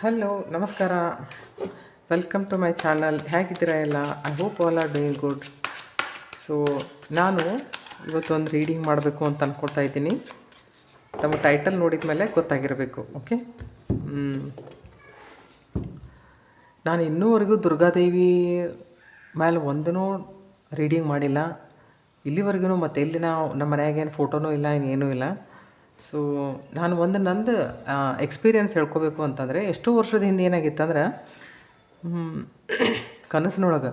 Hello, ನಮಸ್ಕಾರ. Welcome to my channel. ಹೇಗಿದ್ದೀರಾ ಎಲ್ಲ? I hope all are doing good. So ನಾನು ಇವತ್ತೊಂದು ರೀಡಿಂಗ್ ಮಾಡಬೇಕು ಅಂತ ಅಂದ್ಕೊಳ್ತಾ ಇದ್ದೀನಿ. ತಮ್ಮ ಟೈಟಲ್ ನೋಡಿದ ಮೇಲೆ ಗೊತ್ತಾಗಿರಬೇಕು. ಓಕೆ, ನಾನು ಇನ್ನೂವರೆಗೂ ದುರ್ಗಾದೇವಿ ಮೇಲೆ ಒಂದೂ ರೀಡಿಂಗ್ ಮಾಡಿಲ್ಲ ಇಲ್ಲಿವರೆಗೂ. ಮತ್ತು ಎಲ್ಲಿ ನಮ್ಮ ಮನೆಯಾಗೇನು ಫೋಟೋನೂ ಇಲ್ಲ, ಇನ್ನೇನೂ ಇಲ್ಲ. ಸೊ ನಾನು ನಂದು ಎಕ್ಸ್ಪೀರಿಯೆನ್ಸ್ ಹೇಳ್ಕೊಬೇಕು ಅಂತಂದರೆ, ಎಷ್ಟೋ ವರ್ಷದ ಹಿಂದೆ ಏನಾಗಿತ್ತಂದ್ರೆ, ಕನಸಿನೊಳಗೆ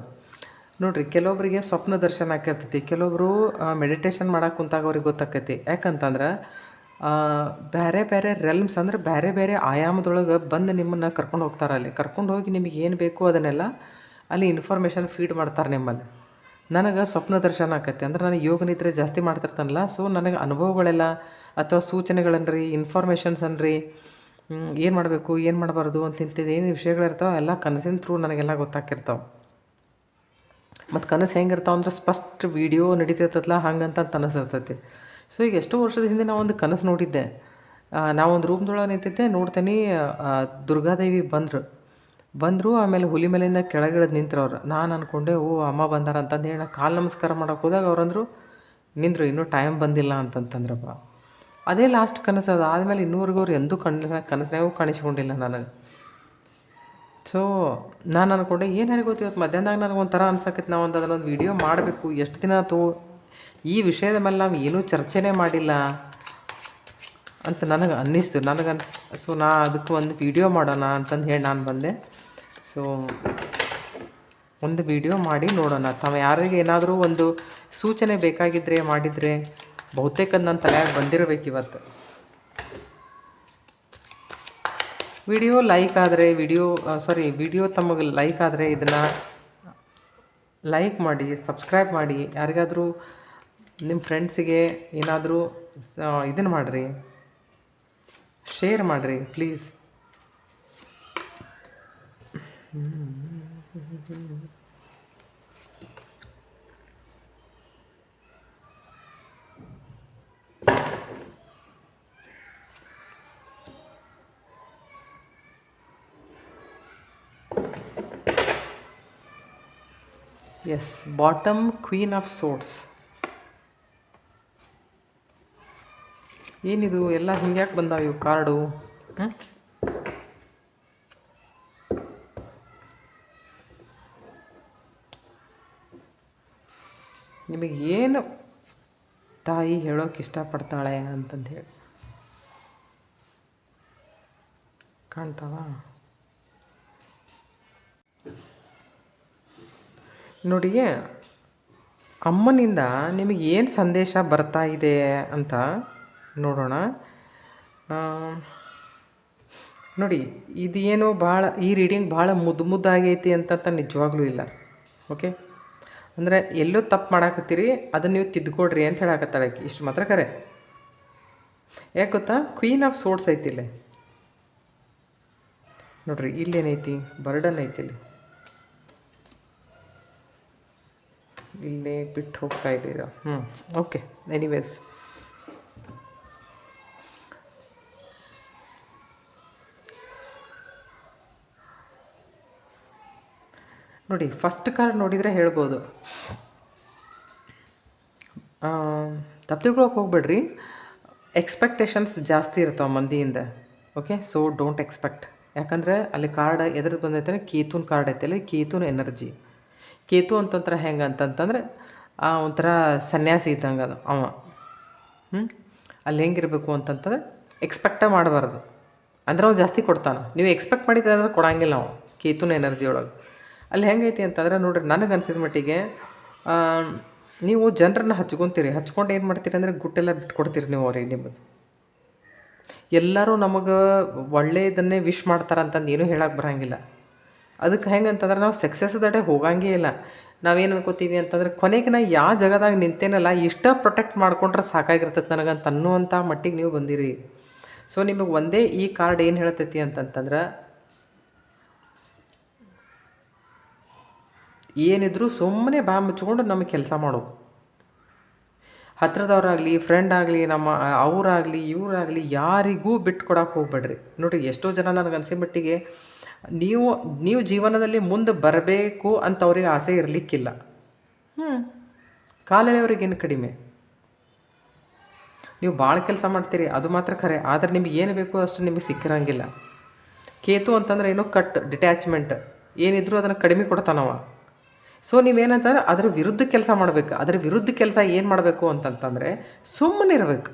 ನೋಡಿರಿ, ಕೆಲವೊಬ್ಬರಿಗೆ ಸ್ವಪ್ನ ದರ್ಶನ ಆಕಿರ್ತೈತಿ, ಕೆಲವೊಬ್ಬರು ಮೆಡಿಟೇಷನ್ ಮಾಡಕ್ಕೆ ಕುಂತಾಗ ಅವ್ರಿಗೆ ಗೊತ್ತಾಕೈತಿ. ಯಾಕಂತಂದ್ರೆ ಬೇರೆ ಬೇರೆ ರೆಲ್ಮ್ಸ್ ಅಂದರೆ ಬೇರೆ ಬೇರೆ ಆಯಾಮದೊಳಗೆ ಬಂದು ನಿಮ್ಮನ್ನು ಕರ್ಕೊಂಡು ಹೋಗ್ತಾರೆ. ಅಲ್ಲಿ ಕರ್ಕೊಂಡು ಹೋಗಿ ನಿಮಗೆ ಏನು ಬೇಕು ಅದನ್ನೆಲ್ಲ ಅಲ್ಲಿ ಇನ್ಫಾರ್ಮೇಷನ್ ಫೀಡ್ ಮಾಡ್ತಾರೆ ನಿಮ್ಮಲ್ಲಿ. ನನಗೆ ಸ್ವಪ್ನ ದರ್ಶನ ಆಕೈತಿ ಅಂದ್ರೆ ನನಗೆ ಯೋಗ ನಿದ್ರೆ ಜಾಸ್ತಿ ಮಾಡ್ತಿರ್ತಾನಲ್ಲ. ಸೊ ನನಗೆ ಅನುಭವಗಳೆಲ್ಲ ಅಥವಾ ಸೂಚನೆಗಳನ್ರಿ, ಇನ್ಫಾರ್ಮೇಷನ್ಸ್ ಅನ್ರಿ, ಏನು ಮಾಡಬೇಕು ಏನು ಮಾಡಬಾರ್ದು ಅಂತಿಂತಿದ್ದು ಏನು ವಿಷಯಗಳಿರ್ತಾವೆ ಎಲ್ಲ ಕನಸಿನ ಥ್ರೂ ನನಗೆಲ್ಲ ಗೊತ್ತಾಕಿರ್ತಾವೆ. ಮತ್ತು ಕನಸು ಹೆಂಗಿರ್ತಾವೆ ಅಂದ್ರೆ ಸ್ಪಷ್ಟ ವೀಡಿಯೋ ನಡೀತಿರ್ತಲ್ಲ, ಹಂಗಂತ ಅನಿಸಿರ್ತೈತಿ. ಸೊ ಈಗ ಎಷ್ಟೋ ವರ್ಷದ ಹಿಂದೆ ನಾವೊಂದು ಕನಸು ನೋಡಿದ್ದೆ. ನಾವೊಂದು ರೂಮ್ದೊಳಗೆ ನಿಂತಿದ್ದೆ, ನೋಡ್ತೀನಿ ದುರ್ಗಾದೇವಿ ಬಂದರು. ಆಮೇಲೆ ಹುಲಿ ಮೇಲಿಂದ ಕೆಳಗಿಳಿದು ನಿಂತ್ರವ್ರು. ನಾನು ಅಂದ್ಕೊಂಡೆ, ಓ ಅಮ್ಮ ಬಂದಾರ ಅಂತಂದು ಹೇಳಿ ಕಾಲು ನಮಸ್ಕಾರ ಮಾಡೋಕೆ ಹೋದಾಗ ಅವ್ರಂದರು, ನಿಂದರು ಇನ್ನೂ ಟೈಮ್ ಬಂದಿಲ್ಲ ಅಂತಂತಂದ್ರಪ್ಪ. ಅದೇ ಲಾಸ್ಟ್ ಕನಸು. ಅದು ಆದಮೇಲೆ ಇನ್ನೂವರೆಗೂ ಅವ್ರು ಎಂದೂ ಕನಸಿನಾಗೂ ಕಾಣಿಸ್ಕೊಂಡಿಲ್ಲ ನನಗೆ. ಸೊ ನಾನು ಅಂದ್ಕೊಂಡೆ, ಏನು ಯಾರಿಗೆ ಗೊತ್ತು, ಇವತ್ತು ಮಧ್ಯಾಹ್ನದಾಗ ನನಗೊಂಥರ ಅನ್ಸಕೈತೆ, ನಾವು ಅದನ್ನೊಂದು ವೀಡಿಯೋ ಮಾಡಬೇಕು. ಎಷ್ಟು ದಿನ ಆಯ್ತು ಈ ವಿಷಯದ ಮೇಲೆ ನಾವು ಏನೂ ಚರ್ಚೆನೇ ಮಾಡಿಲ್ಲ ಅಂತ ನನಗೆ ಅನ್ನಿಸ್ತು. ಸೊ ಅದಕ್ಕೆ ಒಂದು ವೀಡಿಯೋ ಮಾಡೋಣ ಅಂತಂದು ಹೇಳಿ ನಾನು ಬಂದೆ. ಸೊ ಒಂದು ವೀಡಿಯೋ ಮಾಡಿ ನೋಡೋಣ. ತಾವು ಯಾರಿಗೆ ಏನಾದರೂ ಒಂದು ಸೂಚನೆ ಬೇಕಾಗಿದ್ದರೆ ಮಾಡಿದರೆ ಬಹುತೇಕ ನನ್ನ ತಲೆಯಾಗಿ ಬಂದಿರಬೇಕು ಇವತ್ತು. ವಿಡಿಯೋ ಲೈಕ್ ಆದರೆ ವಿಡಿಯೋ ತಮಗೆ ಲೈಕ್ ಆದರೆ ಇದನ್ನು ಲೈಕ್ ಮಾಡಿ, ಸಬ್ಸ್ಕ್ರೈಬ್ ಮಾಡಿ. ಯಾರಿಗಾದರೂ ನಿಮ್ಮ ಫ್ರೆಂಡ್ಸಿಗೆ ಏನಾದರೂ ಇದನ್ನು ಮಾಡಿರಿ, ಶೇರ್ ಮಾಡಿರಿ please. Yes, bottom queen of swords. ಏನಿದು ಎಲ್ಲ ಹಿಂಗ್ಯಾಕೆ ಬಂದಾವ ಇವು ಕಾರ್ಡು? ನಿಮಗೆ ಏನು ತಾಯಿ ಹೇಳೋಕೆ ಇಷ್ಟಪಡ್ತಾಳೆ ಅಂತಂದು ಹೇಳಿ ಕಾಣ್ತಾವ ನೋಡಿ. ಅಮ್ಮನಿಂದ ನಿಮಗೆ ಏನು ಸಂದೇಶ ಬರ್ತಾ ಇದೆ ಅಂತ ನೋಡೋಣ. ನೋಡಿ, ಇದೇನೋ ಭಾಳ ಈ ರೀಡಿಂಗ್ ಭಾಳ ಮುದ್ದಾಗೈತಿ ಅಂತ ನಿಜವಾಗ್ಲೂ ಇಲ್ಲ. ಓಕೆ, ಅಂದರೆ ಎಲ್ಲೋ ತಪ್ಪು ಮಾಡಾಕತ್ತೀರಿ, ಅದನ್ನು ನೀವು ತಿದ್ಕೊಡ್ರಿ ಅಂತ ಹೇಳಾಕತ್ತಾಳೆ. ಇಷ್ಟು ಮಾತ್ರ ಕರೆ. ಯಾಕೆ ಗೊತ್ತಾ, ಕ್ವೀನ್ ಆಫ್ ಸೋರ್ಡ್ಸ್ ಐತಿ ಇಲ್ಲೇ ನೋಡ್ರಿ. ಇಲ್ಲೇನೈತಿ, ಬರ್ಡನ್ ಐತಿ. ಇಲ್ಲೇ ಬಿಟ್ಟು ಹೋಗ್ತಾ ಇದ್ದೀರಾ. ಓಕೆ, ಎನಿವೇಸ್, ನೋಡಿ ಫಸ್ಟ್ ಕಾರ್ಡ್ ನೋಡಿದರೆ ಹೇಳ್ಬೋದು. ತಪ್ಪು ಹೋಗ್ಬೇಡ್ರಿ. ಎಕ್ಸ್ಪೆಕ್ಟೇಷನ್ಸ್ ಜಾಸ್ತಿ ಇರ್ತಾವೆ ಮಂದಿಯಿಂದ. Okay, so don't expect. ಯಾಕಂದರೆ ಅಲ್ಲಿ ಕಾರ್ಡ್ ಎದ್ರದ್ದು ಬಂದೈತೆ, ಕೇತುನ್ ಕಾರ್ಡ್ ಐತೆ. ಅಲ್ಲಿ ಕೇತುನ್ ಎನರ್ಜಿ. ಕೇತು ಅಂತಂದ್ರೆ ಹೆಂಗೆ ಅಂತಂತಂದರೆ ಒಂಥರ ಸನ್ಯಾಸಿ ಇದ್ದಂಗೆ ಅದು ಅವ. ಅಲ್ಲಿ ಹೆಂಗಿರಬೇಕು ಅಂತಂತಂದ್ರೆ ಎಕ್ಸ್ಪೆಕ್ಟೇ ಮಾಡಬಾರ್ದು. ಅಂದ್ರೆ ಅವ ಜಾಸ್ತಿ ಕೊಡ್ತಾನೆ. ನೀವು ಎಕ್ಸ್ಪೆಕ್ಟ್ ಮಾಡಿದ್ರೆ ಅಂದ್ರೆ ಕೊಡಂಗಿಲ್ಲ ನಾವು. ಕೇತುನ ಎನರ್ಜಿ ಒಳಗೆ ಅಲ್ಲಿ ಹೆಂಗೈತಿ ಅಂತಂದರೆ ನೋಡಿರಿ, ನನಗೆ ಅನಿಸಿದ ಮಟ್ಟಿಗೆ ನೀವು ಜನರನ್ನ ಹಚ್ಕೊಂಡು ಏನು ಮಾಡ್ತೀರಿ ಅಂದರೆ ಗುಟ್ಟೆಲ್ಲ ಬಿಟ್ಕೊಡ್ತೀರಿ ನೀವು ಅವ್ರಿಗೆ. ನಿಮ್ಮದು ಎಲ್ಲರೂ ನಮಗೆ ಒಳ್ಳೆಯದನ್ನೇ ವಿಶ್ ಮಾಡ್ತಾರಂತಂದು ಏನೂ ಹೇಳಕ್ಕೆ ಬರೋಂಗಿಲ್ಲ. ಅದಕ್ಕೆ ಹೆಂಗೆ ಅಂತಂದ್ರೆ ನಾವು ಸಕ್ಸಸ್ ದಡೆ ಹೋಗಂಗೇ ಇಲ್ಲ. ನಾವೇನು ಅನ್ಕೋತೀವಿ ಅಂತಂದ್ರೆ, ಕೊನೆಗೆ ನಾ ಯಾವ ಜಾಗದಾಗ ನಿಂತೇನಲ್ಲ ಇಷ್ಟ ಪ್ರೊಟೆಕ್ಟ್ ಮಾಡ್ಕೊಂಡ್ರೆ ಸಾಕಾಗಿರ್ತೈತೆ ನನಗಂತ ಅನ್ನುವಂಥ ಮಟ್ಟಿಗೆ ನೀವು ಬಂದಿರಿ. ಸೊ ನಿಮಗೆ ಒಂದೇ ಈ ಕಾರ್ಡ್ ಏನು ಹೇಳ್ತೈತಿ ಅಂತಂತಂದ್ರೆ, ಏನಿದ್ರು ಸುಮ್ಮನೆ ಮುಚ್ಕೊಂಡು ನಮಗೆ ಕೆಲಸ ಮಾಡೋದು. ಹತ್ರದವ್ರಾಗಲಿ ಫ್ರೆಂಡ್ ಆಗಲಿ ನಮ್ಮ ಅವರಾಗಲಿ ಇವರಾಗಲಿ ಯಾರಿಗೂ ಬಿಟ್ಟು ಕೊಡಕ್ಕೆ ಹೋಗ್ಬೇಡ್ರಿ. ನೋಡಿರಿ ಎಷ್ಟೋ ಜನ ನನಗೆ ಅನಿಸಿದ ಮಟ್ಟಿಗೆ ನೀವು ನೀವು ಜೀವನದಲ್ಲಿ ಮುಂದೆ ಬರಬೇಕು ಅಂತ ಅವ್ರಿಗೆ ಆಸೆ ಇರಲಿಕ್ಕಿಲ್ಲ. ಕಾಲೆಳೆಯವ್ರಿಗೇನು ಕಡಿಮೆ. ನೀವು ಭಾಳ ಕೆಲಸ ಮಾಡ್ತೀರಿ ಅದು ಮಾತ್ರ ಖರೆ, ಆದರೆ ನಿಮ್ಗೆ ಏನು ಬೇಕು ಅಷ್ಟು ನಿಮಗೆ ಸಿಕ್ಕಿರಂಗಿಲ್ಲ. ಕೇತು ಅಂತಂದ್ರೆ ಏನೋ ಕಟ್ ಡಿಟ್ಯಾಚ್ಮೆಂಟ್, ಏನಿದ್ರು ಅದನ್ನು ಕಡಿಮೆ ಕೊಡ್ತಾನವ. ಸೊ ನೀವೇನಂತಂದ್ರೆ ಅದ್ರ ವಿರುದ್ಧ ಕೆಲಸ ಮಾಡಬೇಕು. ಅದ್ರ ವಿರುದ್ಧ ಕೆಲಸ ಏನು ಮಾಡಬೇಕು ಅಂತಂತಂದರೆ ಸುಮ್ಮನೆ ಇರಬೇಕು.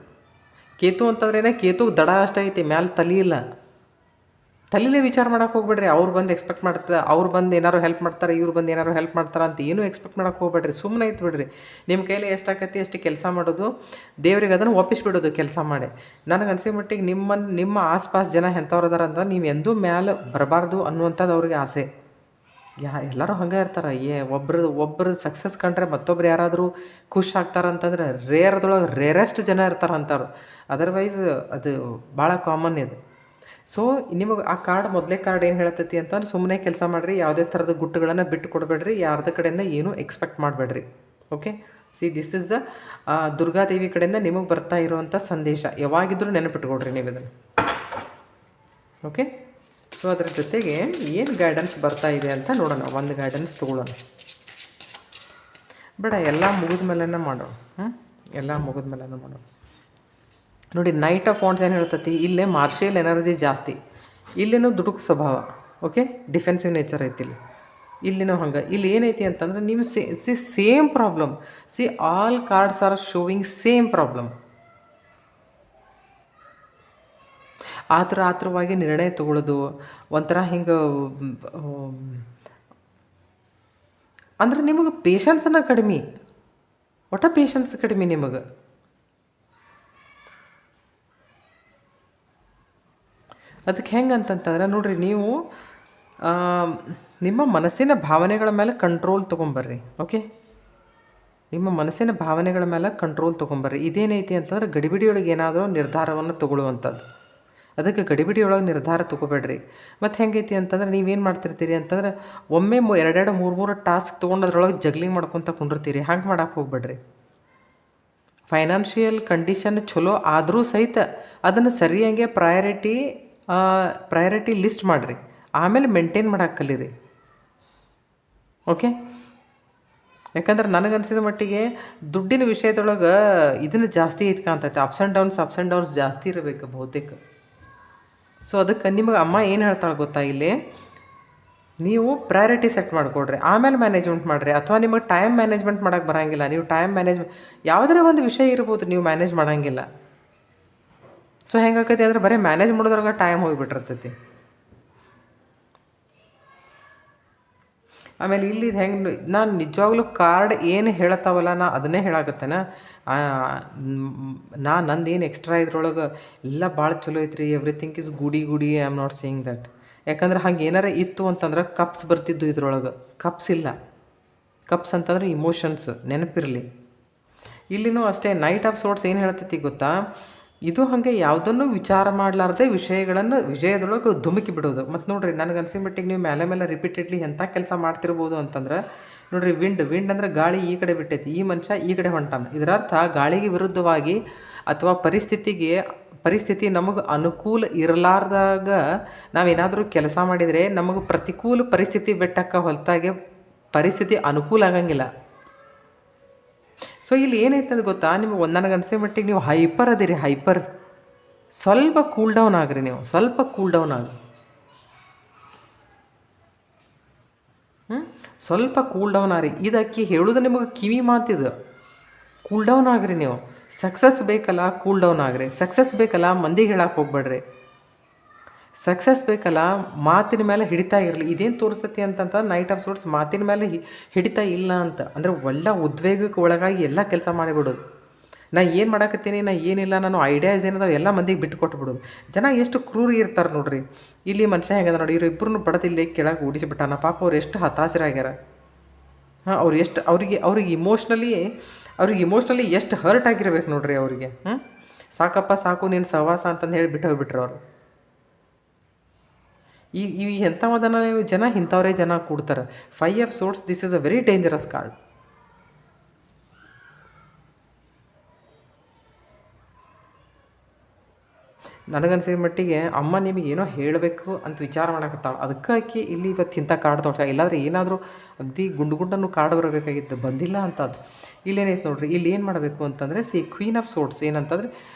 ಕೇತು ಅಂತಂದ್ರೇ ಕೇತುಗೆ ದಡ ಅಷ್ಟೈತಿ, ಮ್ಯಾಲೆ ತಲೆ ಇಲ್ಲ. ತಲೆಲೇ ವಿಚಾರ ಮಾಡೋಕೆ ಹೋಗ್ಬೇಡ್ರಿ. ಅವ್ರು ಬಂದು ಎಕ್ಸ್ಪೆಕ್ಟ್ ಮಾಡ್ತಾರೆ, ಅವ್ರು ಬಂದು ಏನಾರು ಹೆಲ್ಪ್ ಮಾಡ್ತಾರೆ, ಇವ್ರು ಬಂದು ಏನಾರು ಹೆಲ್ಪ್ ಮಾಡ್ತಾರೆ ಅಂತ ಏನೂ ಎಕ್ಸ್ಪೆಕ್ಟ್ ಮಾಡೋಕೆ ಹೋಗ್ಬೇಡ್ರಿ. ಸುಮ್ಮನೆ ಇತ್ತು ಬಿಡ್ರಿ. ನಿಮ್ಮ ಕೈಲಿ ಎಷ್ಟಾಕತಿ ಅಷ್ಟು ಕೆಲಸ ಮಾಡೋದು, ದೇವ್ರಿಗೆ ಅದನ್ನು ಒಪ್ಪಿಸ್ಬಿಡೋದು ಕೆಲಸ ಮಾಡಿ. ನನಗೆ ಅನ್ಸಿದ ಮಟ್ಟಿಗೆ ನಿಮ್ಮ ಆಸ್ಪಾಸ್ ಜನ ಎಂಥವ್ರು ಅದಾರ ಅಂತ ನೀವು ಎಂದೂ ಮ್ಯಾಲೆ ಬರಬಾರ್ದು ಅನ್ನುವಂಥದ್ದು ಅವ್ರಿಗೆ ಆಸೆ. ಎಲ್ಲರೂ ಹಂಗೆ ಇರ್ತಾರೆ. ಒಬ್ಬರು ಸಕ್ಸಸ್ ಕಂಡ್ರೆ ಮತ್ತೊಬ್ರು ಯಾರಾದರೂ ಖುಷಿ ಆಗ್ತಾರಂತಂದ್ರೆ ರೇರೆಸ್ಟ್ ಜನ ಇರ್ತಾರೆ ಅಂಥವ್ರು. ಅದರ್ವೈಸ್ ಅದು ಭಾಳ ಕಾಮನ್ ಇದು. ಸೊ ನಿಮಗೆ ಆ ಕಾರ್ಡ್ ಮೊದಲೇ ಕಾರ್ಡ್ ಏನು ಹೇಳ್ತೈತಿ ಅಂತಂದ್ರೆ ಸುಮ್ಮನೆ ಕೆಲಸ ಮಾಡಿರಿ, ಯಾವುದೇ ಥರದ ಗುಟ್ಟುಗಳನ್ನು ಬಿಟ್ಟು ಕೊಡಬೇಡ್ರಿ, ಯಾರ್ದ ಕಡೆಯಿಂದ ಏನೂ ಎಕ್ಸ್ಪೆಕ್ಟ್ ಮಾಡಬೇಡ್ರಿ. Okay, this is the Durgadevi ಕಡೆಯಿಂದ ನಿಮಗೆ ಬರ್ತಾ ಇರುವಂಥ ಸಂದೇಶ. ಯಾವಾಗಿದ್ರೂ ನೆನಪಿಟ್ಕೊಡ್ರಿ ನೀವು ಇದನ್ನು. ಓಕೆ, ಸೊ ಅದ್ರ ಜೊತೆಗೆ ಏನು ಗೈಡೆನ್ಸ್ ಬರ್ತಾ ಇದೆ ಅಂತ ನೋಡೋಣ. ಒಂದು ಗೈಡೆನ್ಸ್ ತೊಗೊಳ್ಳೋಣ. ಬೇಡ, ಎಲ್ಲ ಮುಗಿದ ಮೇಲೆನೇ ಮಾಡೋಣ. ಎಲ್ಲ ಮುಗಿದ ಮೇಲೆನೇ ಮಾಡೋಣ. ನೋಡಿ, ನೈಟ್ ಆಫ್ ವಾಂಡ್ಸ್ ಏನು ಹೇಳ್ತೈತಿ, ಇಲ್ಲೇ ಮಾರ್ಷಿಯಲ್ ಎನರ್ಜಿ ಜಾಸ್ತಿ, ಇಲ್ಲೇನೋ ದುಡುಕು ಸ್ವಭಾವ. ಓಕೆ, ಡಿಫೆನ್ಸಿವ್ ನೇಚರ್ ಐತಿ ಇಲ್ಲಿನೂ ಹಂಗೆ. ಇಲ್ಲಿ ಏನೈತಿ ಅಂತಂದ್ರೆ ನೀವು same problem. All cards are showing same problem. ಆತುರವಾಗಿ ನಿರ್ಣಯ ತಗೊಳ್ಳೋದು, ಒಂಥರ ಹಿಂಗೆ ಅಂದ್ರೆ ನಿಮಗೆ ಪೇಷನ್ಸನ್ನು ಕಡಿಮೆ, ಪೇಷನ್ಸ್ ಕಡಿಮೆ ನಿಮಗೆ. ಅದಕ್ಕೆ ಹೆಂಗೆ ಅಂತಂತಂದ್ರೆ ನೋಡಿರಿ, ನೀವು ನಿಮ್ಮ ಮನಸ್ಸಿನ ಭಾವನೆಗಳ ಮೇಲೆ ಕಂಟ್ರೋಲ್ ತೊಗೊಂಬರ್ರಿ. ಓಕೆ, ನಿಮ್ಮ ಮನಸ್ಸಿನ ಭಾವನೆಗಳ ಮೇಲೆ ಕಂಟ್ರೋಲ್ ತೊಗೊಂಬರ್ರಿ. ಇದೇನೈತಿ ಅಂತಂದ್ರೆ ಗಡಿಬಿಡಿಯೊಳಗೆ ಏನಾದರೂ ನಿರ್ಧಾರವನ್ನು ತೊಗೊಳ್ಳುವಂಥದ್ದು. ಅದಕ್ಕೆ ಗಡಿಬಿಡಿಯೊಳಗೆ ನಿರ್ಧಾರ ತೊಗೋಬೇಡ್ರಿ. ಮತ್ತು ಹೆಂಗೈತಿ ಅಂತಂದ್ರೆ ನೀವೇನು ಮಾಡ್ತಿರ್ತೀರಿ ಅಂತಂದ್ರೆ ಒಮ್ಮೆ 2 3 ಟಾಸ್ಕ್ ತೊಗೊಂಡು ಅದ್ರೊಳಗೆ ಜಗ್ಲಿಂಗ್ ಮಾಡ್ಕೊತ ಕುಂಡಿರ್ತೀರಿ. ಹಂಗೆ ಮಾಡೋಕೆ ಹೋಗ್ಬೇಡ್ರಿ. ಫೈನಾನ್ಷಿಯಲ್ ಕಂಡೀಷನ್ ಚಲೋ ಆದರೂ ಸಹಿತ ಅದನ್ನು ಸರಿಯಾಗಿ ಪ್ರಯಾರಿಟಿ ಲಿಸ್ಟ್ ಮಾಡಿರಿ. ಆಮೇಲೆ ಮೇಂಟೈನ್ ಮಾಡೋಕೆ ಕಲೀರಿ. ಓಕೆ, ಯಾಕಂದ್ರೆ ನನಗನ್ಸಿದ ಮಟ್ಟಿಗೆ ದುಡ್ಡಿನ ವಿಷಯದೊಳಗೆ ಇದನ್ನು ಜಾಸ್ತಿ ಐತೆ ಕಾಣ್ತೈತೆ. ಅಪ್ಸ್ ಆ್ಯಂಡ್ ಡೌನ್ಸ್ ಜಾಸ್ತಿ ಇರಬೇಕು ಬಹುತೇಕ. ಸೊ ಅದಕ್ಕೆ ನಿಮಗೆ ಅಮ್ಮ ಏನು ಹೇಳ್ತಾಳೆ ಗೊತ್ತಾ, ಇಲ್ಲಿ ನೀವು ಪ್ರಯಾರಿಟಿ ಸೆಟ್ ಮಾಡಿಕೊಡ್ರಿ, ಆಮೇಲೆ ಮ್ಯಾನೇಜ್ಮೆಂಟ್ ಮಾಡಿರಿ. ಅಥವಾ ನಿಮಗೆ ಟೈಮ್ ಮ್ಯಾನೇಜ್ಮೆಂಟ್ ಮಾಡೋಕ್ಕೆ ಬರೋಂಗಿಲ್ಲ, ನೀವು ಟೈಮ್ ಮ್ಯಾನೇಜ್ಮೆಂಟ್ ಯಾವುದೇ ಒಂದು ವಿಷಯ ಇರ್ಬೋದು, ನೀವು ಮ್ಯಾನೇಜ್ ಮಾಡೋಂಗಿಲ್ಲ. ಸೊ ಹೆಂಗಾಕೈತಿ ಅಂದರೆ ಬರೀ ಮ್ಯಾನೇಜ್ ಮಾಡೋದ್ರಾಗ ಟೈಮ್ ಹೋಗಿಬಿಟ್ಟಿರ್ತೈತಿ. ಆಮೇಲೆ ಇಲ್ಲಿ ಹೆಂಗೆ ನಾನು ನಿಜವಾಗ್ಲೂ ಕಾರ್ಡ್ ಏನು ಹೇಳ್ತಾವಲ್ಲ ನಾ ಅದನ್ನೇ ಹೇಳಾಕತ್ತೇನೆ. ನಂದೇನು ಎಕ್ಸ್ಟ್ರಾ ಇದ್ರೊಳಗೆ ಎಲ್ಲ ಭಾಳ ಚಲೋ ಐತ್ರಿ, ಎವ್ರಿಥಿಂಗ್ ಈಸ್ ಗುಡಿ I am not saying that. ಯಾಕಂದ್ರೆ ಹಂಗೆ ಏನಾರ ಇತ್ತು ಅಂತಂದ್ರೆ ಕಪ್ಸ್ ಬರ್ತಿದ್ದು ಇದ್ರೊಳಗೆ. ಕಪ್ಸ್ ಇಲ್ಲ. ಕಪ್ಸ್ ಅಂತಂದ್ರೆ ಇಮೋಷನ್ಸ್, ನೆನಪಿರಲಿ. ಇಲ್ಲಿನೂ ಅಷ್ಟೇ ನೈಟ್ ಆಫ್ ಸೋರ್ಟ್ಸ್ ಏನು ಹೇಳ್ತೈತಿ ಗೊತ್ತಾ, ಇದು ಹಾಗೆ ಯಾವುದನ್ನು ವಿಚಾರ ಮಾಡಲಾರ್ದೆ ವಿಷಯದೊಳಗೆ ಧುಮುಕಿ ಬಿಡೋದು. ಮತ್ತು ನೋಡಿರಿ, ನನಗೆ ಅನ್ಸಿದ ಮಟ್ಟಿಗೆ ನೀವು ಮೇಲೆ ರಿಪೀಟೆಡ್ಲಿ ಎಂಥ ಕೆಲಸ ಮಾಡ್ತಿರ್ಬೋದು ಅಂತಂದ್ರೆ ನೋಡಿರಿ, ವಿಂಡ್ ಅಂದರೆ ಗಾಳಿ ಈ ಕಡೆ ಬಿಟ್ಟೈತಿ, ಈ ಮನುಷ್ಯ ಈ ಕಡೆ ಹೊಂಟಾನ. ಇದರರ್ಥ ಗಾಳಿಗೆ ವಿರುದ್ಧವಾಗಿ ಅಥವಾ ಪರಿಸ್ಥಿತಿ ನಮಗೆ ಅನುಕೂಲ ಇರಲಾರ್ದಾಗ ನಾವೇನಾದರೂ ಕೆಲಸ ಮಾಡಿದರೆ ನಮಗೆ ಪ್ರತಿಕೂಲ ಪರಿಸ್ಥಿತಿ ಬೆಟ್ಟಕ್ಕೆ ಹೊಲತಾಗೆ ಪರಿಸ್ಥಿತಿ ಅನುಕೂಲ ಆಗಂಗಿಲ್ಲ. ಸೊ ಇಲ್ಲಿ ಏನೈತಂದು ಗೊತ್ತಾ, ನಿಮಗೆ ನನಗೆ ಅನಿಸೋ ಮಟ್ಟಿಗೆ ನೀವು ಹೈಪರ್ ಅದಿರಿ. ಸ್ವಲ್ಪ ಕೂಲ್ ಡೌನ್ ಆಗ್ರಿ. ನೀವು ಸ್ವಲ್ಪ ಕೂಲ್ ಡೌನ್ ಆಗ್ರಿ. ಸ್ವಲ್ಪ ಕೂಲ್ ಡೌನ್ ಆಗ್ರಿ. ಇದಕ್ಕೆ ಹೇಳೋದು ನಿಮಗೆ ಕಿವಿ ಮಾತಿದು. ಕೂಲ್ ಡೌನ್ ಆಗ್ರಿ. ನೀವು ಸಕ್ಸಸ್ ಬೇಕಲ್ಲ, ಕೂಲ್ ಡೌನ್ ಆಗ್ರಿ. ಸಕ್ಸಸ್ ಬೇಕಲ್ಲ, ಮಂದಿಗೆ ಹೇಳಕ್ಕೆ ಹೋಗ್ಬೇಡ್ರಿ. ಸಕ್ಸಸ್ ಬೇಕಲ್ಲ, ಮಾತಿನ ಮೇಲೆ ಹಿಡಿತಾ ಇರಲಿ. ಇದೇನು ತೋರಿಸ್ತತಿ ಅಂತಂತ ನೈಟ್ ಆಫ್ ಸೋರ್ಟ್ಸ್ ಮಾತಿನ ಮೇಲೆ ಹಿಡಿತಾ ಇಲ್ಲ ಅಂತ ಅಂದರೆ ಒಳ್ಳೆ ಉದ್ವೇಗಕ್ಕೆ ಒಳಗಾಗಿ ಎಲ್ಲ ಕೆಲಸ ಮಾಡಿಬಿಡೋದು. ನಾ ಏನು ಮಾಡಾಕತ್ತೀನಿ, ನಾ ಏನಿಲ್ಲ, ನಾನು ಐಡಿಯಾಸ್ ಏನದಾವ ಎಲ್ಲ ಮಂದಿಗೆ ಬಿಟ್ಟು ಕೊಟ್ಬಿಡೋದು. ಜನ ಎಷ್ಟು ಕ್ರೂರಿ ಇರ್ತಾರೆ ನೋಡ್ರಿ. ಇಲ್ಲಿ ಮನುಷ್ಯ ಹೆಂಗದ ನೋಡಿ, ಇವರು ಇಬ್ಬರನ್ನು ಬಡದಿಲ್ಲಿ ಕೆಳಗೆ ಓಡಿಸಿಬಿಟ್ಟಾನ. ಪಾಪ ಅವ್ರು ಎಷ್ಟು ಹತಾಶರಾಗ್ಯಾರ. ಅವ್ರಿಗೆ ಇಮೋಷ್ನಲಿ ಎಷ್ಟು ಹರ್ಟ್ ಆಗಿರ್ಬೇಕು ನೋಡ್ರಿ ಅವರಿಗೆ. ಸಾಕಪ್ಪ ಸಾಕು ನೀನು ಸಹವಾಸ ಅಂತಂದು ಹೇಳಿ ಬಿಟ್ಟು ಹೋಗ್ಬಿಟ್ರು ಅವರು. ಈ ಎಂಥವದನ್ನ ಜನ ಇಂಥವರೇ ಜನ ಕೂಡ್ತಾರೆ. 5 of swords, this is a very dangerous card. ನನಗನ್ಸಿದ ಮಟ್ಟಿಗೆ ಅಮ್ಮ ನಿಮಗೆ ಏನೋ ಹೇಳಬೇಕು ಅಂತ ವಿಚಾರ ಮಾಡಕತ್ತಾಳೆ, ಅದಕ್ಕೆ ಆಕಿ ಇಲ್ಲಿ ಇವತ್ತು ಇಂಥ ಕಾರ್ಡ್ ತೋರ್ಸ. ಇಲ್ಲಾಂದ್ರೆ ಏನಾದರೂ ಅಗದಿ ಗುಂಡು ಗುಂಡನ್ನು ಕಾರ್ಡ್ ಬರಬೇಕಾಗಿತ್ತು, ಬಂದಿಲ್ಲ ಅಂತದ್ದು. ಇಲ್ಲೇನೈತೆ ನೋಡ್ರಿ, ಇಲ್ಲಿ ಏನು ಮಾಡಬೇಕು ಅಂತಂದರೆ ಕ್ವೀನ್ ಆಫ್ ಸೋರ್ಟ್ಸ್ ಏನಂತಂದರೆ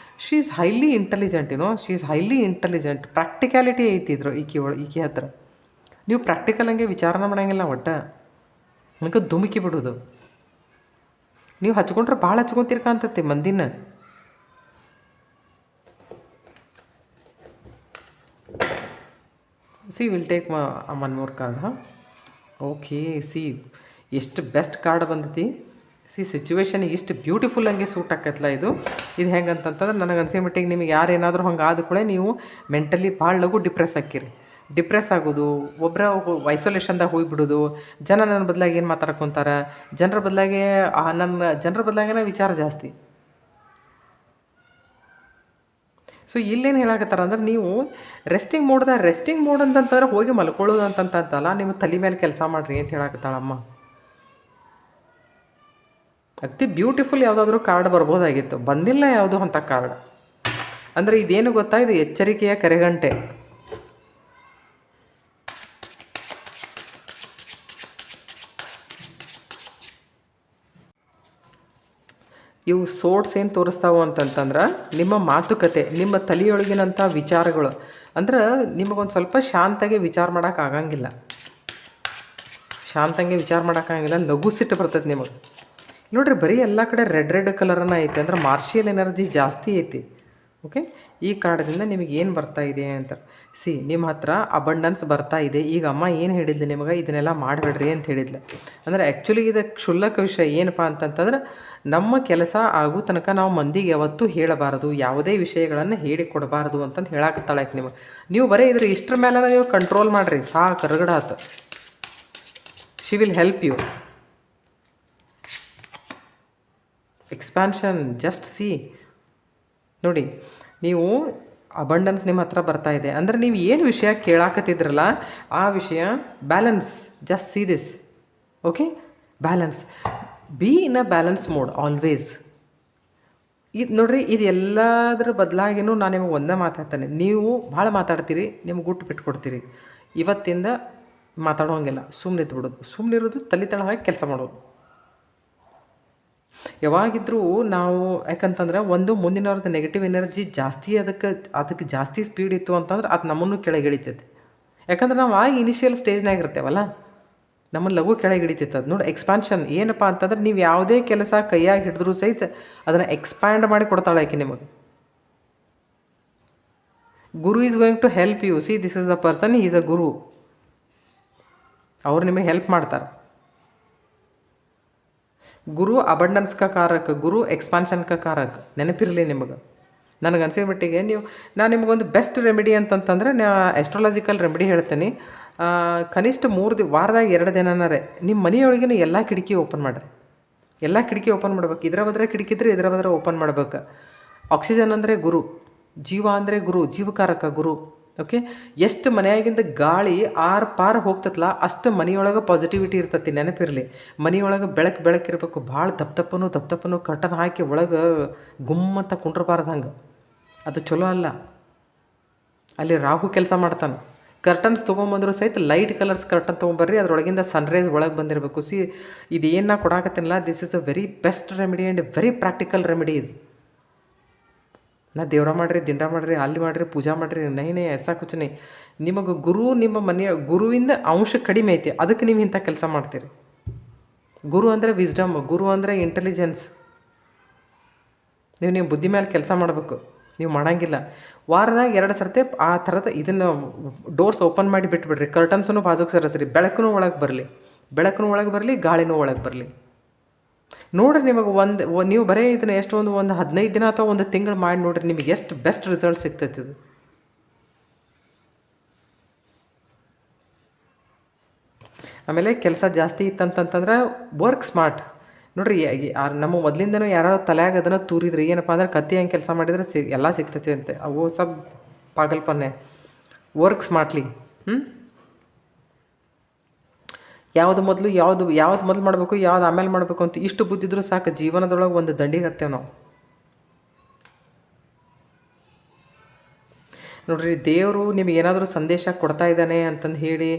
she is highly intelligent, she is highly intelligent. Practicality ಐತಿದ್ರು ಈಕೆ ಹತ್ರ. ನೀವು ಪ್ರಾಕ್ಟಿಕಲ್ ಹಂಗೆ ವಿಚಾರನ ಮಾಡೋಂಗಿಲ್ಲ ಒಟ್ಟು, ನನಗೆ ಧುಮುಕಿ ಬಿಡೋದು. ನೀವು ಹಚ್ಕೊಂಡ್ರೆ ಭಾಳ ಹಚ್ಕೊತಿರ್ಕಂತತಿ ಮಂದಿನ. Will take one more card. Okay, ಎಷ್ಟು ಬೆಸ್ಟ್ ಕಾರ್ಡ್ ಬಂದೈತಿ. ಸಿಚುವೇಶನಿಗೆ ಇಷ್ಟು ಬ್ಯೂಟಿಫುಲ್ ಹಂಗೆ ಸೂಟ್ ಆಕತ್ತಲ್ಲ ಇದು ಹೆಂಗಂತಂತಂದ್ರೆ ನನಗೆ ಅನ್ಸೋ ಮಟ್ಟಿಗೆ ನಿಮಗೆ ಯಾರೇನಾದರೂ ಹಂಗೆ ಆದ ಕೂಡ ನೀವು ಮೆಂಟಲಿ ಭಾಳ ಲಘು ಡಿಪ್ರೆಸ್ ಆಕ್ಕಿರಿ. ಡಿಪ್ರೆಸ್ ಆಗೋದು, ಒಬ್ಬರ ಐಸೋಲೇಷನ್ದಾಗ ಹೋಗಿಬಿಡೋದು, ಜನ ನನ್ನ ಬದಲಾಗಿ ಏನು ಮಾತಾಡ್ಕೊತಾರೆ, ಜನರ ಬದಲಾಗೇನೆ ವಿಚಾರ ಜಾಸ್ತಿ. ಸೊ ಇಲ್ಲೇನು ಹೇಳಕತ್ತಾರ ಅಂದ್ರೆ ನೀವು ರೆಸ್ಟಿಂಗ್ ಮೋಡ್ ಅಂತಂತಾರೆ ಹೋಗಿ ಮಲ್ಕೊಳ್ಳೋದು ಅಂತಂತಲ್ಲ, ನೀವು ತಲೆ ಮೇಲೆ ಕೆಲಸ ಮಾಡಿರಿ ಅಂತ ಹೇಳಕತ್ತಾಳಮ್ಮ. ಅತಿ ಬ್ಯೂಟಿಫುಲ್ ಯಾವುದಾದ್ರೂ ಕಾರ್ಡ್ ಬರ್ಬೋದಾಗಿತ್ತು, ಬಂದಿಲ್ಲ ಯಾವುದು ಅಂಥ ಕಾರ್ಡ್. ಅಂದರೆ ಇದೇನು ಗೊತ್ತಾ, ಇದು ಎಚ್ಚರಿಕೆಯ ಕರೆಗಂಟೆ. ಇವು ಸೋರ್ಟ್ಸ್ ಏನು ತೋರಿಸ್ತಾವೆ ಅಂತಂತಂದ್ರೆ ನಿಮ್ಮ ಮಾತುಕತೆ, ನಿಮ್ಮ ತಲೆಯೊಳಗಿನಂಥ ವಿಚಾರಗಳು. ಅಂದ್ರೆ ನಿಮಗೊಂದು ಸ್ವಲ್ಪ ಶಾಂತಾಗಿ ವಿಚಾರ ಮಾಡೋಕ್ಕಾಗಂಗಿಲ್ಲ, ಲಘು ಸಿಟ್ಟು ಬರ್ತೈತೆ ನಿಮಗೆ. ನೋಡಿರಿ, ಬರೀ ಎಲ್ಲ ಕಡೆ ರೆಡ್ ಕಲರನ್ನ ಐತೆ, ಅಂದ್ರೆ ಮಾರ್ಷಿಯಲ್ ಎನರ್ಜಿ ಜಾಸ್ತಿ ಐತಿ. ಓಕೆ, ಈ ಕಾರ್ಡ್ದಿಂದ ನಿಮಗೆ ಏನು ಬರ್ತಾ ಇದೆ ಅಂತ ನಿಮ್ಮ ಹತ್ರ ಅಬಂಡನ್ಸ್ ಬರ್ತಾ ಇದೆ. ಈಗ ಅಮ್ಮ ಏನು ಹೇಳಿದ್ಲು ನಿಮಗೆ, ಇದನ್ನೆಲ್ಲ ಮಾಡಬೇಡ್ರಿ ಅಂತ ಹೇಳಿದ್ಲು. ಅಂದರೆ ಆ್ಯಕ್ಚುಲಿ ಇದು ಕ್ಷುಲ್ಲಕ ವಿಷಯ ಏನಪ್ಪ ಅಂತಂತಂದ್ರೆ, ನಮ್ಮ ಕೆಲಸ ಆಗೋ ತನಕ ನಾವು ಮಂದಿಗೆ ಯಾವತ್ತೂ ಹೇಳಬಾರದು, ಯಾವುದೇ ವಿಷಯಗಳನ್ನು ಹೇಳಿಕೊಡಬಾರ್ದು ಅಂತಂದು ಹೇಳಾಕತ್ತಾಳೆ ನೀವು ಬರೀ ಇಷ್ಟರ ಮೇಲೆ ನೀವು ಕಂಟ್ರೋಲ್ ಮಾಡಿರಿ, ಸಾಕು, ರಗಡಾತು. She will help you. Expansion, just ನೋಡಿ, ನೀವು ಅಬಂಡನ್ಸ್ ನಿಮ್ಮ ಹತ್ರ ಬರ್ತಾ ಇದೆ ಅಂದರೆ ನೀವು ಏನು ವಿಷಯ ಕೇಳಾಕತ್ತಿದ್ರಲ್ಲ ಆ ವಿಷಯ balance. Just this. Okay, balance. B in a balance mode always. ಇದು ನೋಡ್ರಿ, ಇದು ಎಲ್ಲದರ ಬದಲಾಗಿನೂ ನಾನು ನಿಮಗೆ ಒಂದೇ ಮಾತಾಡ್ತೇನೆ. ನೀವು ಭಾಳ ಮಾತಾಡ್ತೀರಿ, ನಿಮ್ಗೆ ಗುಟ್ಟು ಬಿಟ್ಕೊಡ್ತೀರಿ. ಇವತ್ತಿಂದ ಮಾತಾಡೋಂಗಿಲ್ಲ, ಸುಮ್ಮನಿರೋದು, ತಲೆ ತಳವಾಗಿ ಕೆಲಸ ಮಾಡೋದು. ಯಾವಾಗಿದ್ರೂ ನಾವು ಯಾಕಂತಂದ್ರೆ ಮುಂದಿನವ್ರದ್ದು ನೆಗೆಟಿವ್ ಎನರ್ಜಿ ಜಾಸ್ತಿ, ಅದಕ್ಕೆ ಜಾಸ್ತಿ ಸ್ಪೀಡ್ ಇತ್ತು ಅಂತಂದ್ರೆ ಅದು ನಮ್ಮನ್ನು ಕೆಳಗೆ ಇಳಿತೈತೆ. ಯಾಕಂದ್ರೆ ನಾವು ಇನಿಷಿಯಲ್ ಸ್ಟೇಜ್ನಾಗ ಇರ್ತೇವಲ್ಲ, ನಮ್ಮನ್ನು ಲಘು ಕೆಳಗೆ ಹಿಡಿತೈತೆ ಅದು. ನೋಡಿ, ಎಕ್ಸ್ಪಾನ್ಷನ್ ಏನಪ್ಪ ಅಂತಂದ್ರೆ ನೀವು ಯಾವುದೇ ಕೆಲಸ ಕೈಯಾಗಿ ಹಿಡಿದ್ರೂ ಸಹಿತ ಅದನ್ನು ಎಕ್ಸ್ಪ್ಯಾಂಡ್ ಮಾಡಿ ಕೊಡ್ತಾಳೆ ಆಕೆ ನಿಮಗೆ. Guru is going to help you. This is the person, is a guru. ಅವ್ರು ನಿಮಗೆ ಹೆಲ್ಪ್ ಮಾಡ್ತಾರೆ. ಗುರು ಅಬಂಡನ್ಸ್ ಕ ಕಾರಕ, ಗುರು ಎಕ್ಸ್ಪಾನ್ಷನ್ ಕ ಕಾರಕ. ನೆನಪಿರಲಿ ನಿಮಗೆ. ನನಗನ್ಸಿದ ಮಟ್ಟಿಗೆ ನಾನು ನಿಮಗೊಂದು ಬೆಸ್ಟ್ ರೆಮಿಡಿ ಅಂತಂತಂದರೆ ಆಸ್ಟ್ರಾಲಜಿಕಲ್ ರೆಮಿಡಿ ಹೇಳ್ತೀನಿ. ಕನಿಷ್ಠ ವಾರದಾಗ 2 ದಿನನಾರೆ ನಿಮ್ಮ ಮನೆಯೊಳಗಿನ ಎಲ್ಲ ಕಿಟಕಿ ಓಪನ್ ಮಾಡಿರಿ. ಎಲ್ಲ ಕಿಟಕಿ ಓಪನ್ ಮಾಡ್ಬೇಕು. ಇದರ ಬದ್ರೆ ಕಿಟಕಿ ಇದ್ರೆ ಇದರ ಬದ್ರೆ ಓಪನ್ ಮಾಡ್ಬೇಕು. ಆಕ್ಸಿಜನ್ ಅಂದರೆ ಗುರು, ಜೀವ ಅಂದರೆ ಗುರು, ಜೀವಕಾರಕ ಗುರು. ಓಕೆ, ಎಷ್ಟು ಮನೆಯಾಗಿಂದ ಗಾಳಿ ಪಾರ್ ಹೋಗ್ತತ್ಲ ಅಷ್ಟು ಮನೆಯೊಳಗೆ ಪಾಸಿಟಿವಿಟಿ ಇರ್ತತಿ. ನೆನಪಿರಲಿ, ಮನೆಯೊಳಗೆ ಬೆಳಕಿರಬೇಕು. ಭಾಳ ತಪ್ಪನು ಕರ್ಟನ್ ಹಾಕಿ ಒಳಗೆ ಗುಮ್ಮಂತ ಕುಂಡ್ರಬಾರ್ದು. ಹಂಗೆ ಅದು ಚಲೋ ಅಲ್ಲ. ಅಲ್ಲಿ ರಾಹು ಕೆಲಸ ಮಾಡ್ತಾನೆ. ಕರ್ಟನ್ಸ್ ತೊಗೊಂಬಂದ್ರು ಸಹಿತ ಲೈಟ್ ಕಲರ್ಸ್ ಕರ್ಟನ್ ತೊಗೊಂಬರ್ರಿ, ಅದರೊಳಗಿಂದ ಸನ್ರೈಸ್ ಒಳಗೆ ಬಂದಿರಬೇಕು. ಇದೇನು ನಾ ಕೊಡಾಕತ್ತೀನಲ್ಲ, this is a very best remedy and very practical remedy ಇದು. ನಾ ದೇವ್ರ ಮಾಡಿರಿ, ದಿಂಡ ಮಾಡಿರಿ, ಅಲ್ಲಿ ಮಾಡಿರಿ, ಪೂಜಾ ಮಾಡಿರಿ, ನೈನೇ ಎಸ ಕುಚನೆ. ನಿಮಗೆ ನಿಮ್ಮ ಮನೆಯ ಗುರುವಿಂದ ಅಂಶ ಕಡಿಮೆ ಐತಿ, ಅದಕ್ಕೆ ನೀವು ಇಂಥ ಕೆಲಸ ಮಾಡ್ತೀರಿ. ಗುರು ಅಂದರೆ ವಿಸ್ಡಮ್, ಗುರು ಅಂದರೆ ಇಂಟೆಲಿಜೆನ್ಸ್. ನೀವು ಬುದ್ಧಿ ಮೇಲೆ ಕೆಲಸ ಮಾಡಬೇಕು. ನೀವು ಮಾಡೋಂಗಿಲ್ಲ. ವಾರದಾಗ 2 ಸರ್ತಿ ಆ ಥರದ ಇದನ್ನು ಡೋರ್ಸ್ ಓಪನ್ ಮಾಡಿ ಬಿಟ್ಬಿಡ್ರಿ. ಕರ್ಟನ್ಸನ್ನು ಬಾಜುಗೆ ಸರಿಸ್ರಿ. ಬೆಳಕೂ ಒಳಗೆ ಬರಲಿ, ಗಾಳಿನೂ ಒಳಗೆ ಬರಲಿ. ನೋಡಿರಿ, ನಿಮಗೆ ನೀವು ಬರೀ ಇದನ್ನು ಒಂದು 15 ದಿನ ಅಥವಾ 1 ತಿಂಗಳು ಮಾಡಿ ನೋಡಿರಿ, ನಿಮಗೆ ಎಷ್ಟು ಬೆಸ್ಟ್ ರಿಸಲ್ಟ್ ಸಿಗ್ತೈತೆ ಇದು. ಆಮೇಲೆ ಕೆಲಸ ಜಾಸ್ತಿ ಇತ್ತಂತಂದ್ರೆ ವರ್ಕ್ ಸ್ಮಾರ್ಟ್. ನೋಡಿರಿ, ನಮ್ಮ ಮೊದಲಿಂದನೂ ಯಾರು ತಲೆಯಾಗ ಅದನ್ನು ತೂರಿದ್ರಿ, ಏನಪ್ಪ ಅಂದ್ರೆ ಕತ್ತಿ ಹಂಗೆ ಕೆಲಸ ಮಾಡಿದರೆ ಎಲ್ಲ ಸಿಗ್ತೈತಿ ಅಂತೆ. ಅವು ಪಾಗಲ್ಪನೆ. Work smartly. ಯಾವುದು ಮೊದಲು ಮಾಡಬೇಕು, ಯಾವ್ದು ಆಮೇಲೆ ಮಾಡಬೇಕು ಅಂತ ಇಷ್ಟು ಬುದ್ಧಿದ್ರೂ ಸಾಕು. ಜೀವನದೊಳಗೆ ಒಂದು ದಂಡಿಗೆ ಹತ್ತೇವೆ ನಾವು. ನೋಡ್ರಿ ದೇವರು ನಿಮಗೆ ಏನಾದರೂ ಸಂದೇಶ ಕೊಡ್ತಾ ಇದ್ದಾನೆ ಅಂತಂದು ಹೇಳಿ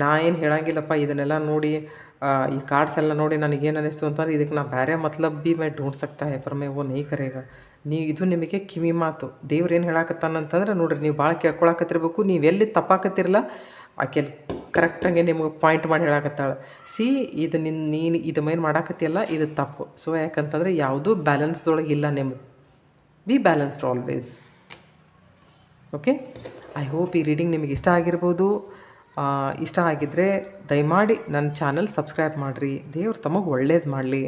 ನಾ ಏನು ಹೇಳಂಗಿಲ್ಲಪ್ಪ ಇದನ್ನೆಲ್ಲ ನೋಡಿ ಈ ಕಾರ್ಡ್ಸ್ ಎಲ್ಲ ನೋಡಿ ನನಗೇನು ಅನ್ನಿಸ್ತು ಅಂತಂದ್ರೆ ಇದಕ್ಕೆ ನಾ ಬೇರೆ ಮತ್ಲಬ್ ಬಿ ಮೈ ಢೂಂढ सकता है पर मैं वो नहीं करेगा. ಇದು ನಿಮಗೆ ಕಿವಿ ಮಾತು. ದೇವ್ರು ಏನು ಹೇಳಾಕತ್ತಾನಂತಂದ್ರೆ ನೋಡ್ರಿ ನೀವು ಭಾಳ ಕೇಳ್ಕೊಳಕತ್ತಿರ್ಬೇಕು. ನೀವು ಎಲ್ಲಿ ತಪ್ಪಾಕತ್ತಿರಲ್ಲ ಆಕೆ ಕರೆಕ್ಟಾಗಿ ನಿಮ್ಗೆ ಪಾಯಿಂಟ್ ಮಾಡಿ ಹೇಳಾಕತ್ತಾಳೆ. ಸಿ ಇದು ನೀನು ಇದು ಮೇನ್ ಮಾಡಾಕತ್ತಿಯಲ್ಲ ಇದು ತಪ್ಪು. ಸೊ ಯಾಕಂತಂದರೆ ಯಾವುದೂ ಬ್ಯಾಲೆನ್ಸ್ದೊಳಗೆ ಇಲ್ಲ ನಿಮ್ಮದು. B balanced always. Okay, I hope ಈ ರೀಡಿಂಗ್ ನಿಮಗೆ ಇಷ್ಟ ಆಗಿರ್ಬೋದು. ಇಷ್ಟ ಆಗಿದ್ದರೆ ದಯಮಾಡಿ ನನ್ನ ಚಾನಲ್ ಸಬ್ಸ್ಕ್ರೈಬ್ ಮಾಡಿರಿ. ದೇವ್ರು ತಮಗೆ ಒಳ್ಳೇದು ಮಾಡಲಿ.